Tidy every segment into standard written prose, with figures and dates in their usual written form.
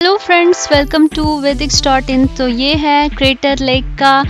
Hello friends, welcome to Vedix.in। तो ये है क्रेटर लेक का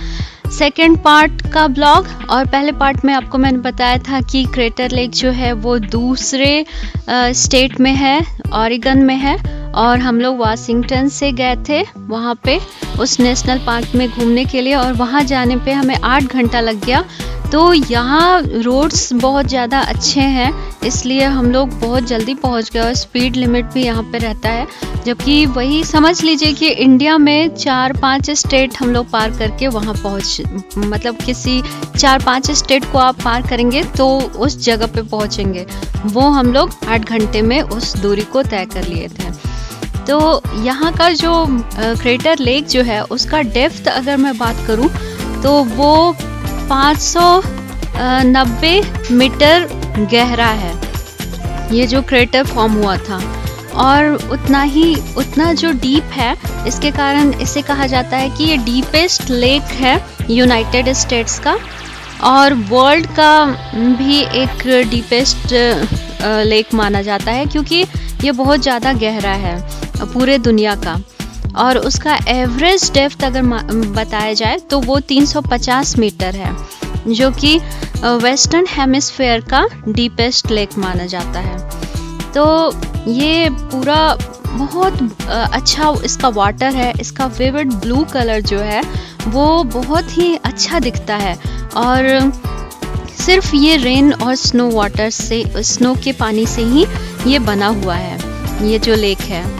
सेकंड पार्ट का ब्लॉग। और पहले पार्ट में आपको मैंने बताया था कि क्रेटर लेक जो है वो दूसरे स्टेट में है, ऑरिगन में है। और हम लोग वाशिंगटन से गए थे वहाँ पे उस नेशनल पार्क में घूमने के लिए, और वहाँ जाने पे हमें 8 घंटा लग गया। तो यहाँ रोड्स बहुत ज़्यादा अच्छे हैं, इसलिए हम लोग बहुत जल्दी पहुँच गए। और स्पीड लिमिट भी यहाँ पे रहता है, जबकि वही समझ लीजिए कि इंडिया में 4-5 स्टेट हम लोग पार करके वहाँ मतलब किसी 4-5 स्टेट को आप पार करेंगे तो उस जगह पे पहुँचेंगे। वो हम लोग 8 घंटे में उस दूरी को तय कर लिए थे। तो यहाँ का जो क्रेटर लेक जो है उसका डेप्थ अगर मैं बात करूँ तो वो 590 मीटर गहरा है, ये जो क्रेटर फॉर्म हुआ था। और उतना जो डीप है, इसके कारण इसे कहा जाता है कि ये डीपेस्ट लेक है यूनाइटेड स्टेट्स का, और वर्ल्ड का भी एक डीपेस्ट लेक माना जाता है, क्योंकि ये बहुत ज़्यादा गहरा है पूरे दुनिया का। और उसका एवरेज डेप्थ अगर बताया जाए तो वो 350 मीटर है, जो कि वेस्टर्न हेमिस्फेयर का डीपेस्ट लेक माना जाता है। तो ये पूरा बहुत अच्छा इसका वाटर है। इसका विविड ब्लू कलर जो है वो बहुत ही अच्छा दिखता है, और सिर्फ ये रेन और स्नो वाटर से, स्नो के पानी से ही ये बना हुआ है ये जो लेक है।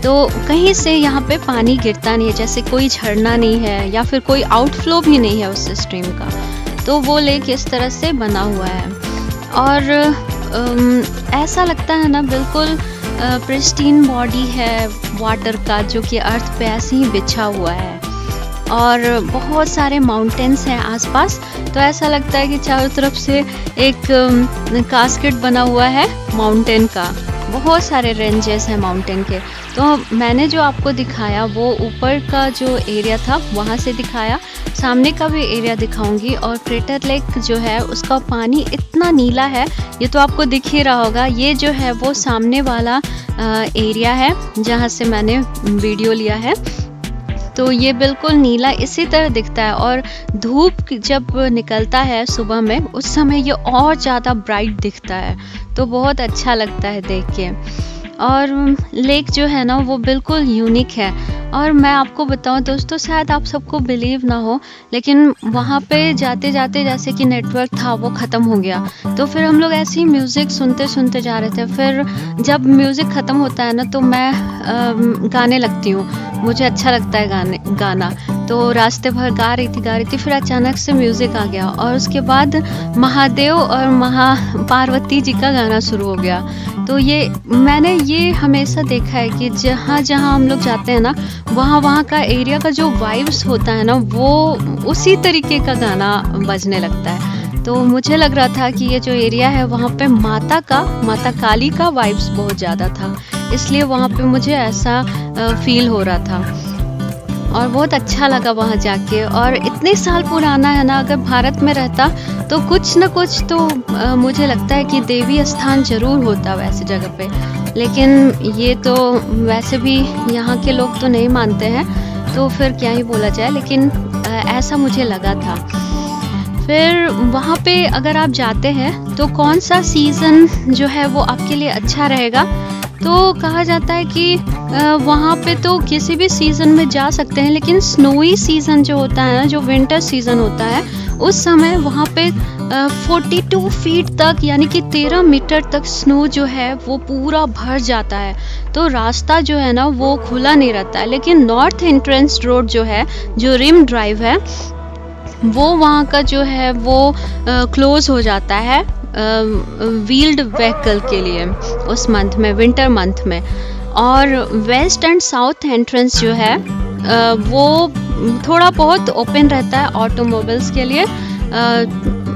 तो कहीं से यहाँ पे पानी गिरता नहीं है, जैसे कोई झरना नहीं है या फिर कोई आउटफ्लो भी नहीं है उस स्ट्रीम का। तो वो लेक इस तरह से बना हुआ है, और ऐसा लगता है ना बिल्कुल प्रिस्टीन बॉडी है वाटर का, जो कि अर्थ पे ऐसे ही बिछा हुआ है। और बहुत सारे माउंटेन्स हैं आसपास, तो ऐसा लगता है कि चारों तरफ से एक कास्केट बना हुआ है माउंटेन का। बहुत सारे रेंजेस हैं माउंटेन के। तो मैंने जो आपको दिखाया वो ऊपर का जो एरिया था वहाँ से दिखाया, सामने का भी एरिया दिखाऊंगी। और क्रेटर लेक जो है उसका पानी इतना नीला है, ये तो आपको दिख ही रहा होगा। ये जो है वो सामने वाला एरिया है जहाँ से मैंने वीडियो लिया है। तो ये बिल्कुल नीला इसी तरह दिखता है, और धूप जब निकलता है सुबह में उस समय ये और ज़्यादा ब्राइट दिखता है। तो बहुत अच्छा लगता है देख के। और लेक जो है ना वो बिल्कुल यूनिक है। और मैं आपको बताऊं दोस्तों, शायद आप सबको बिलीव ना हो, लेकिन वहाँ पे जाते जाते जैसे कि नेटवर्क था वो ख़त्म हो गया। तो फिर हम लोग ऐसे ही म्यूज़िक सुनते सुनते जा रहे थे। फिर जब म्यूज़िक ख़त्म होता है ना तो मैं गाने लगती हूँ, मुझे अच्छा लगता है गाना। तो रास्ते भर गा रही थी, फिर अचानक से म्यूज़िक आ गया, और उसके बाद महादेव और पार्वती जी का गाना शुरू हो गया। तो मैंने ये हमेशा देखा है कि जहाँ जहाँ हम लोग जाते हैं ना, वहाँ का एरिया का जो वाइब्स होता है ना, वो उसी तरीके का गाना बजने लगता है। तो मुझे लग रहा था कि ये जो एरिया है वहाँ पे माता काली का वाइब्स बहुत ज़्यादा था, इसलिए वहाँ पे मुझे ऐसा फील हो रहा था। और बहुत अच्छा लगा वहाँ जाके। और इतने साल पुराना है ना, अगर भारत में रहता तो कुछ न कुछ तो मुझे लगता है कि देवी स्थान जरूर होता वैसे जगह पे। लेकिन ये तो वैसे भी यहाँ के लोग तो नहीं मानते हैं, तो फिर क्या ही बोला जाए। लेकिन ऐसा मुझे लगा था। फिर वहाँ पे अगर आप जाते हैं तो कौन सा सीज़न जो है वो आपके लिए अच्छा रहेगा, तो कहा जाता है कि वहाँ पे तो किसी भी सीज़न में जा सकते हैं, लेकिन स्नोई सीज़न जो होता है ना, जो विंटर सीज़न होता है, उस समय वहाँ पे 42 फीट तक यानी कि 13 मीटर तक स्नो जो है वो पूरा भर जाता है। तो रास्ता जो है ना वो खुला नहीं रहता है। लेकिन नॉर्थ एंट्रेंस रोड जो है, जो रिम ड्राइव है, वो वहाँ का जो है वो क्लोज हो जाता है व्हील्ड व्हीकल के लिए उस मंथ में, विंटर मंथ में। और वेस्ट एंड साउथ एंट्रेंस जो है वो थोड़ा बहुत ओपन रहता है ऑटोमोबाइल्स के लिए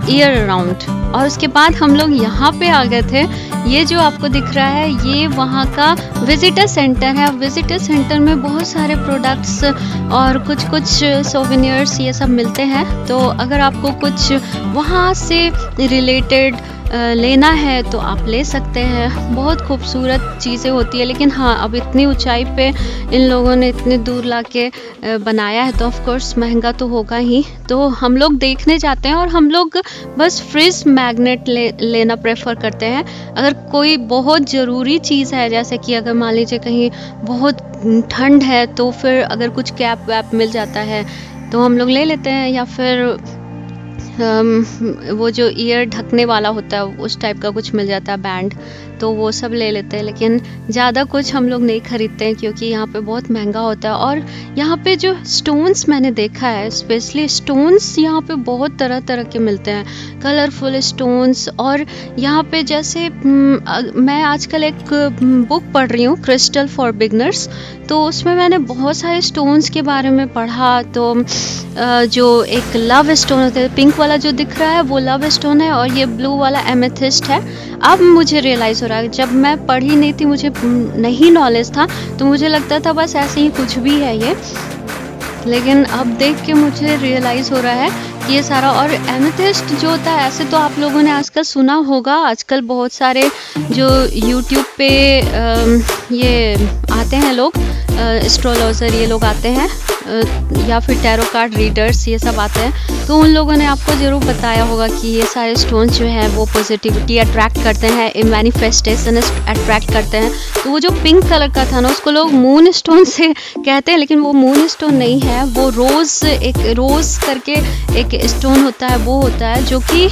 ईयर राउंड। और उसके बाद हम लोग यहाँ पे आ गए थे। ये जो आपको दिख रहा है ये वहाँ का विजिटर सेंटर है। विजिटर सेंटर में बहुत सारे प्रोडक्ट्स और कुछ सोवेनियर्स ये सब मिलते हैं। तो अगर आपको कुछ वहाँ से रिलेटेड लेना है तो आप ले सकते हैं। बहुत खूबसूरत चीज़ें होती है, लेकिन हाँ अब इतनी ऊंचाई पे इन लोगों ने इतनी दूर ला के बनाया है तो ऑफ कोर्स महंगा तो होगा ही। तो हम लोग देखने जाते हैं और हम लोग बस फ्रिज मैग्नेट लेना प्रेफर करते हैं। अगर कोई बहुत ज़रूरी चीज़ है, जैसे कि अगर मान लीजिए कहीं बहुत ठंड है तो फिर अगर कुछ कैप वैप मिल जाता है तो हम लोग ले लेते हैं, या फिर वो जो ईयर ढकने वाला होता है उस टाइप का कुछ मिल जाता है बैंड, तो वो सब ले लेते हैं। लेकिन ज़्यादा कुछ हम लोग नहीं खरीदते हैं क्योंकि यहाँ पे बहुत महंगा होता है। और यहाँ पे जो स्टोन्स मैंने देखा है, स्पेशली स्टोन्स यहाँ पे बहुत तरह तरह के मिलते हैं, कलरफुल स्टोन्स। और यहाँ पे जैसे मैं आजकल एक बुक पढ़ रही हूँ, क्रिस्टल फॉर बिगनर्स, तो उसमें मैंने बहुत सारे स्टोन्स के बारे में पढ़ा। तो जो एक लव स्टोन होता है, पिंक वाला जो दिख रहा है वो लव स्टोन है, और ये ब्लू वाला एमेथिस्ट है। अब मुझे रियलाइज़ हो रहा है, जब मैं पढ़ी नहीं थी, मुझे नहीं नॉलेज था, तो मुझे लगता था बस ऐसे ही कुछ भी है ये, लेकिन अब देख के मुझे रियलाइज़ हो रहा है कि ये सारा। और एमेथिस्ट जो होता है, ऐसे तो आप लोगों ने आजकल सुना होगा, आजकल बहुत सारे जो यूट्यूब पे ये आते हैं लोग, एस्ट्रोलॉजर ये लोग आते हैं, या फिर टैरो कार्ड रीडर्स ये सब आते हैं, तो उन लोगों ने आपको ज़रूर बताया होगा कि ये सारे स्टोन्स जो हैं वो पॉजिटिविटी अट्रैक्ट करते हैं, मैनिफेस्टेशन अट्रैक्ट करते हैं। तो वो जो पिंक कलर का था ना, उसको लोग मून स्टोन से कहते हैं, लेकिन वो मून स्टोन नहीं है, वो एक रोज़ करके एक स्टोन होता है, वो होता है जो कि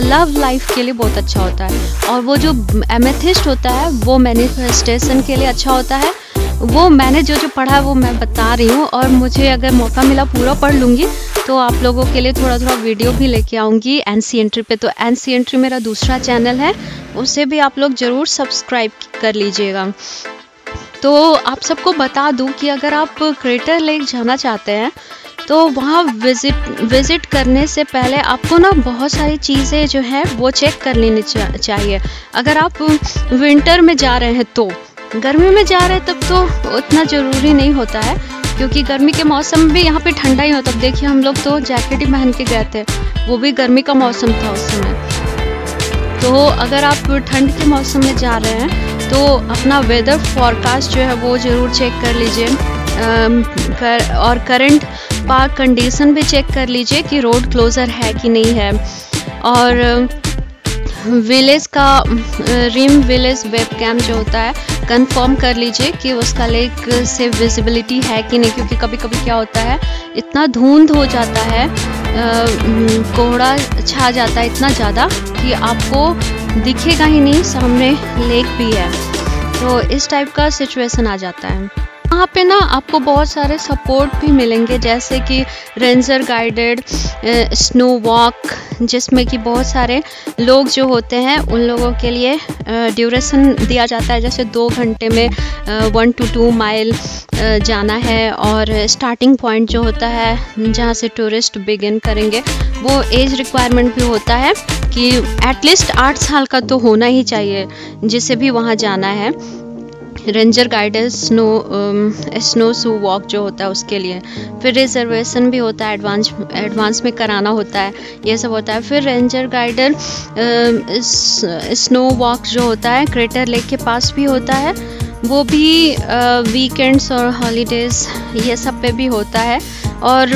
लव लाइफ के लिए बहुत अच्छा होता है। और वो जो एमेथिस्ट होता है वो मैनिफेस्टेशन के लिए अच्छा होता है। वो मैंने जो पढ़ा है वो मैं बता रही हूँ, और मुझे अगर मौका मिला पूरा पढ़ लूँगी तो आप लोगों के लिए थोड़ा थोड़ा वीडियो भी लेके आऊँगी एनसीएंट्री पे। तो एनसीएंट्री मेरा दूसरा चैनल है, उसे भी आप लोग ज़रूर सब्सक्राइब कर लीजिएगा। तो आप सबको बता दूँ कि अगर आप क्रेटर लेक जाना चाहते हैं तो वहाँ विज़िट करने से पहले आपको ना बहुत सारी चीज़ें जो है वो चेक कर लेनी चाहिए। अगर आप विंटर में जा रहे हैं, तो गर्मी में जा रहे हैं तब तो उतना ज़रूरी नहीं होता है, क्योंकि गर्मी के मौसम में भी यहाँ पे ठंडा ही होता है। देखिए हम लोग तो जैकेट ही पहन के गए थे, वो भी गर्मी का मौसम था उस समय। तो अगर आप ठंड के मौसम में जा रहे हैं तो अपना वेदर फॉरकास्ट जो है वो ज़रूर चेक कर लीजिए, और करंट पार्क कंडीशन भी चेक कर लीजिए कि रोड क्लोज़र है कि नहीं है। और विलेज का रिम विलेज वेब कैम जो होता है, कंफर्म कर लीजिए कि उसका लेक से विजिबिलिटी है कि नहीं, क्योंकि कभी कभी क्या होता है, इतना धुंध हो जाता है, कोहरा छा जाता है इतना ज़्यादा कि आपको दिखेगा ही नहीं सामने लेक भी है। तो इस टाइप का सिचुएशन आ जाता है। वहाँ पे ना आपको बहुत सारे सपोर्ट भी मिलेंगे, जैसे कि रेंजर गाइडेड स्नो वॉक, जिसमें कि बहुत सारे लोग जो होते हैं उन लोगों के लिए ड्यूरेशन दिया जाता है, जैसे 2 घंटे में 1 to 2 माइल जाना है। और स्टार्टिंग पॉइंट जो होता है जहाँ से टूरिस्ट बिगिन करेंगे, वो एज रिक्वायरमेंट भी होता है कि एटलीस्ट 8 साल का तो होना ही चाहिए जिसे भी वहाँ जाना है। रेंजर गाइडेड स्नो सू वॉक जो होता है उसके लिए, फिर रिजर्वेशन भी होता है, एडवांस में कराना होता है, ये सब होता है। फिर रेंजर गाइडेड स्नो वॉक जो होता है क्रेटर लेक के पास भी होता है, वो भी वीकेंड्स और हॉलीडेज़ ये सब पे भी होता है। और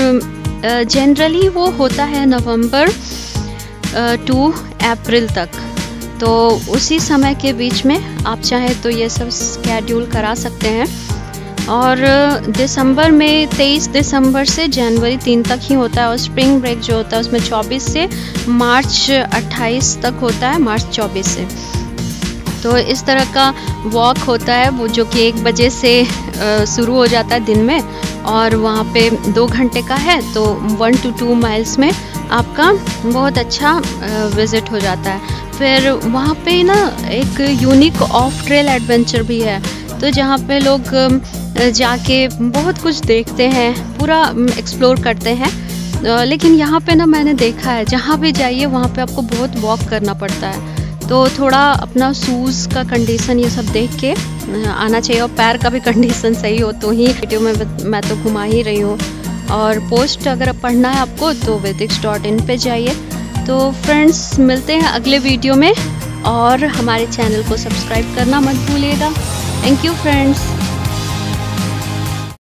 जनरली वो होता है नवंबर टू अप्रैल तक, तो उसी समय के बीच में आप चाहें तो ये सब स्केड्यूल करा सकते हैं। और दिसंबर में 23 दिसंबर से जनवरी 3 तक ही होता है। और स्प्रिंग ब्रेक जो होता है उसमें 24 से मार्च 28 तक होता है, मार्च 24 से। तो इस तरह का वॉक होता है वो, जो कि 1 बजे से शुरू हो जाता है दिन में, और वहाँ पे 2 घंटे का है, तो 1 to 2 माइल्स में आपका बहुत अच्छा विज़िट हो जाता है। फिर वहाँ पे ना एक यूनिक ऑफ ट्रेल एडवेंचर भी है, तो जहाँ पे लोग जाके बहुत कुछ देखते हैं, पूरा एक्सप्लोर करते हैं। लेकिन यहाँ पे ना मैंने देखा है, जहाँ भी जाइए वहाँ पे आपको बहुत वॉक करना पड़ता है, तो थोड़ा अपना शूज़ का कंडीशन ये सब देख के आना चाहिए, और पैर का भी कंडीशन सही हो तो ही। वीडियो में मैं तो घुमा ही रही हूँ। और पोस्ट अगर पढ़ना है आपको तो वेदिक्स.in पे जाइए, तो फ्रेंड्स मिलते हैं अगले वीडियो में, और हमारे चैनल को सब्सक्राइब करना मत भूलिएगा। Thank you friends.